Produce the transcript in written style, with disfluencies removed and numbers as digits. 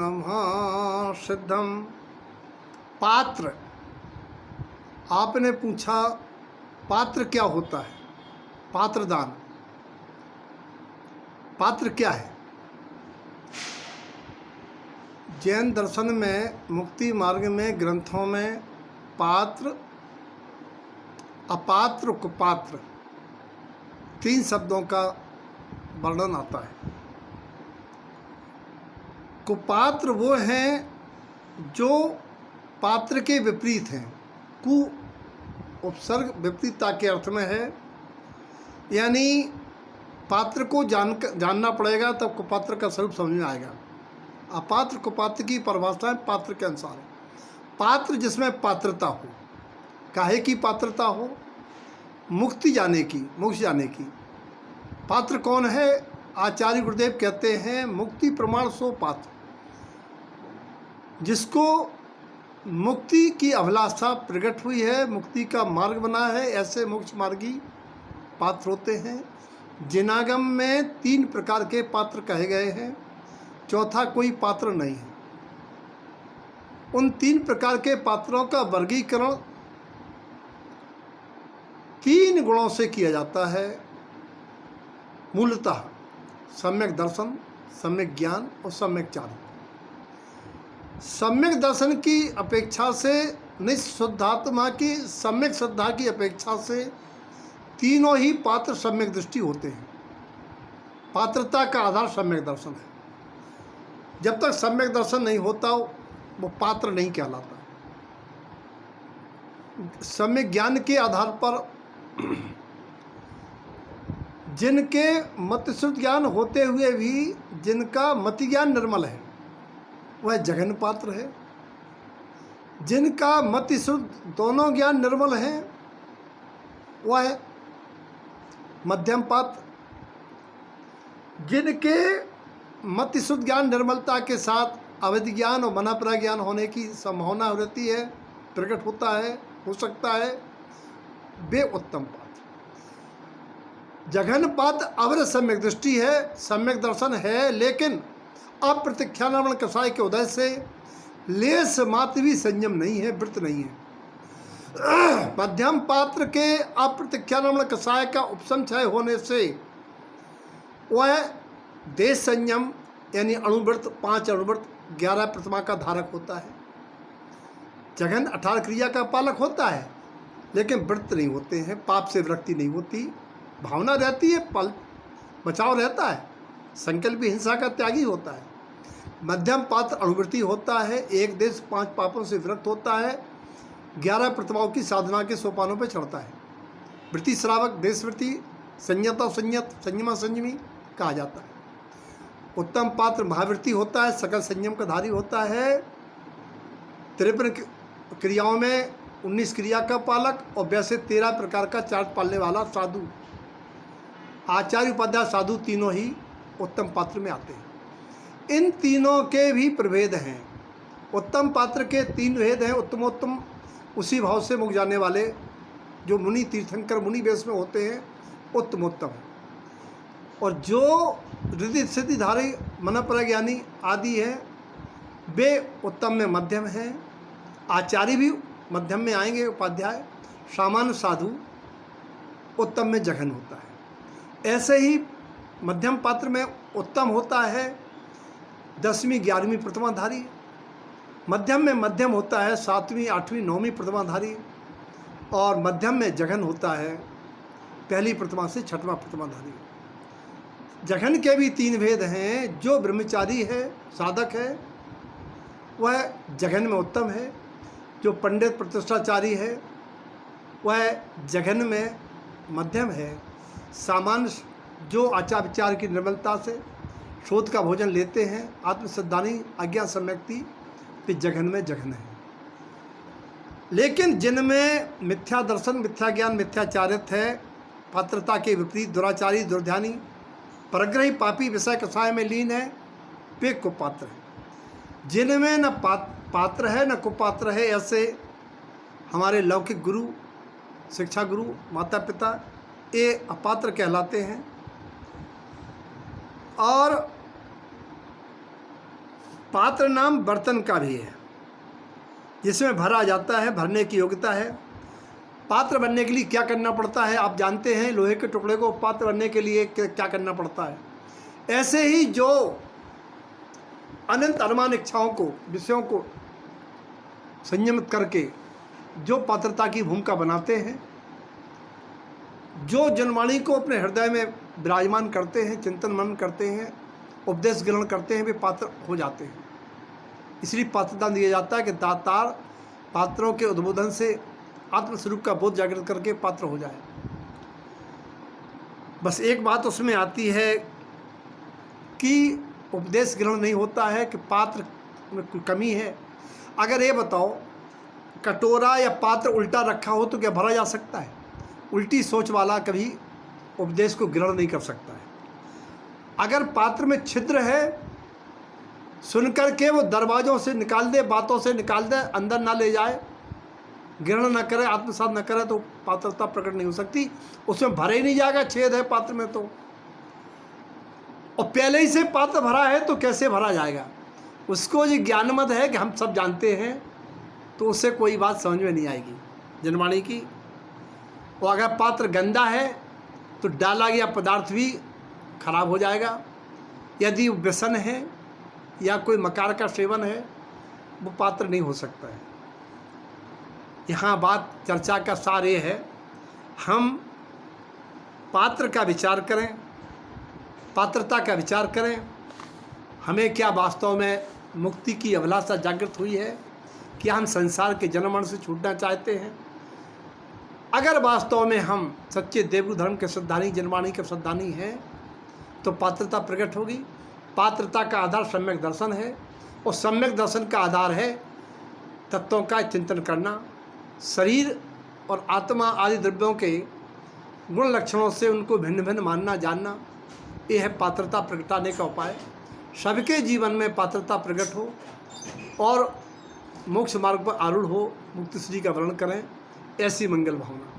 नमः सिद्धम। पात्र, आपने पूछा पात्र क्या होता है? पात्रदान, पात्र क्या है? जैन दर्शन में, मुक्ति मार्ग में, ग्रंथों में पात्र, अपात्र, कुपात्र 3 शब्दों का वर्णन आता है। कुपात्र वो हैं जो पात्र के विपरीत हैं। कु उपसर्ग विपरीतता के अर्थ में है, यानी पात्र को जानना पड़ेगा तब कुपात्र का स्वरूप समझ में आएगा। अपात्र कुपात्र की परिभाषा पात्र के अनुसार है। पात्र जिसमें पात्रता हो, काहे की पात्रता हो? मुक्ति जाने की, मोक्ष जाने की। पात्र कौन है? आचार्य गुरुदेव कहते हैं मुक्ति प्रमाण सो पात्र। जिसको मुक्ति की अभिलाषा प्रकट हुई है, मुक्ति का मार्ग बना है, ऐसे मोक्ष मार्गी पात्र होते हैं। जिनागम में 3 प्रकार के पात्र कहे गए हैं, चौथा कोई पात्र नहीं है। उन 3 प्रकार के पात्रों का वर्गीकरण 3 गुणों से किया जाता है। मूलतः सम्यक दर्शन, सम्यक ज्ञान और सम्यक चारित्र्य। सम्यक दर्शन की अपेक्षा से, निःशुद्धात्मा की सम्यक श्रद्धा की अपेक्षा से तीनों ही पात्र सम्यक दृष्टि होते हैं। पात्रता का आधार सम्यक दर्शन है। जब तक सम्यक दर्शन नहीं होता वो पात्र नहीं कहलाता। सम्यक ज्ञान के आधार पर जिनके मतिशुद्ध ज्ञान होते हुए भी जिनका मति ज्ञान निर्मल है वह जघन पात्र है। जिनका मति शुद्ध दोनों ज्ञान निर्मल हैं वह मध्यम पात्र। जिनके मति शुद्ध ज्ञान निर्मलता के साथ अवैध ज्ञान और मनापरा ज्ञान होने की संभावना रहती है, प्रकट होता है, हो सकता है, वे उत्तम पात्र। जघन पात्र अवर सम्यक दृष्टि है, सम्यक दर्शन है, लेकिन अप्रतिख्यानवण कसाय के उदय से लेस मात्र भी संयम नहीं है, वृत्त नहीं है। मध्यम पात्र के अप्रतिख्यानवण कसाय का उपसंचय होने से वह देश संयम यानी अणुव्रत, 5 अणुव्रत, 11 प्रतिमा का धारक होता है। जघन 18 क्रिया का पालक होता है, लेकिन व्रत नहीं होते हैं, पाप से विरक्ति नहीं होती, भावना रहती है, पल बचाव रहता है, संकल्प भी हिंसा का त्यागी होता है। मध्यम पात्र अणुवृत्ति होता है, एक देश 5 पापों से विरक्त होता है, 11 प्रतिमाओं की साधना के सोपानों पर चढ़ता है। वृत्ति श्रावक, देशवृत्ति, संयता संयत, संयमा संयमी कहा जाता है। उत्तम पात्र महावृत्ति होता है, सकल संयम का धारी होता है, 53 क्रियाओं में 19 क्रिया का पालक और वैसे 13 प्रकार का चार्ट पालने वाला साधु। आचार्य उपाध्याय साधु तीनों ही उत्तम पात्र में आते हैं। इन तीनों के भी प्रभेद हैं। उत्तम पात्र के 3 भेद हैं। उत्तमोत्तम उसी भाव से मुक जाने वाले जो मुनि तीर्थंकर मुनि वेश में होते हैं, उत्तमोत्तम है। और जो रिद्धि सिद्धिधारी मनपर ज्ञानी आदि हैं वे उत्तम में मध्यम हैं। आचार्य भी मध्यम में आएंगे, उपाध्याय। सामान्य साधु उत्तम में जघन होता है। ऐसे ही मध्यम पात्र में उत्तम होता है 10वीं 11वीं प्रतिमाधारी। मध्यम में मध्यम होता है 7वीं 8वीं 9वीं प्रतिमाधारी। और मध्यम में जघन होता है 1ली प्रतिमा से 6वां प्रतिमाधारी। जघन के भी 3 भेद हैं। जो ब्रह्मचारी है, साधक है, वह जघन में उत्तम है। जो पंडित प्रतिष्ठाचारी है वह जघन में मध्यम है। सामान्य जो आचार विचार की निर्मलता से शोध का भोजन लेते हैं, आत्मसिद्धानी आज्ञा सम्यक्ति, तो जघन में जघन है। लेकिन जिनमें मिथ्या दर्शन, मिथ्या ज्ञान, मिथ्याचारित्य है, पात्रता के विपरीत दुराचारी, दुर्ध्यानी, परग्रही, पापी, विषय कसाय में लीन है, वे कुपात्र है। जिनमें न पात्र है न कुपात्र है, ऐसे हमारे लौकिक गुरु, शिक्षा गुरु, माता पिता, ये अपात्र कहलाते हैं। और पात्र नाम बर्तन का भी है, जिसमें भरा जाता है, भरने की योग्यता है। पात्र बनने के लिए क्या करना पड़ता है आप जानते हैं, लोहे के टुकड़े को पात्र बनने के लिए क्या करना पड़ता है। ऐसे ही जो अनंत अनुमान इच्छाओं को, विषयों को संयमित करके जो पात्रता की भूमिका बनाते हैं, जो जनवाणी को अपने हृदय में विराजमान करते हैं, चिंतन मनन करते हैं, उपदेश ग्रहण करते हैं, वे पात्र हो जाते हैं। इसलिए पात्रता दिया जाता है कि दातार पात्रों के उद्बोधन से आत्मस्वरूप का बोध जागृत करके पात्र हो जाए। बस एक बात उसमें आती है कि उपदेश ग्रहण नहीं होता है, कि पात्र में कोई कमी है। अगर ये बताओ कटोरा या पात्र उल्टा रखा हो तो क्या भरा जा सकता है? उल्टी सोच वाला कभी उपदेश को ग्रहण नहीं कर सकता है। अगर पात्र में छिद्र है, सुन करके वो दरवाज़ों से निकाल दे, बातों से निकाल दे, अंदर ना ले जाए, ग्रहण न करे, आत्मसात न करे, तो पात्रता प्रकट नहीं हो सकती। उसमें भरा ही नहीं जाएगा, छेद है पात्र में तो। और पहले ही से पात्र भरा है तो कैसे भरा जाएगा? उसको ये ज्ञानमद है कि हम सब जानते हैं, तो उससे कोई बात समझ में नहीं आएगी जनवाणी की। और अगर पात्र गंदा है तो डाला गया पदार्थ भी खराब हो जाएगा। यदि व्यसन है या कोई मकार का सेवन है, वो पात्र नहीं हो सकता है। यहाँ बात चर्चा का सार ये है, हम पात्र का विचार करें, पात्रता का विचार करें। हमें क्या वास्तव में मुक्ति की अभिलाषा जागृत हुई है? क्या हम संसार के जन्ममरण से छूटना चाहते हैं? अगर वास्तव में हम सच्चे देवगुरु धर्म के श्रद्धानी, जनवाणी के श्रद्धानी हैं, तो पात्रता प्रकट होगी। पात्रता का आधार सम्यक दर्शन है, और सम्यक दर्शन का आधार है तत्वों का चिंतन करना। शरीर और आत्मा आदि द्रव्यों के गुण लक्षणों से उनको भिन्न भिन्न मानना, जानना, ये है पात्रता प्रगटाने का उपाय। सबके जीवन में पात्रता प्रकट हो और मोक्ष मार्ग पर आरूढ़ हो, मुक्ति श्री का वर्णन करें, ऐसी मंगल भावना।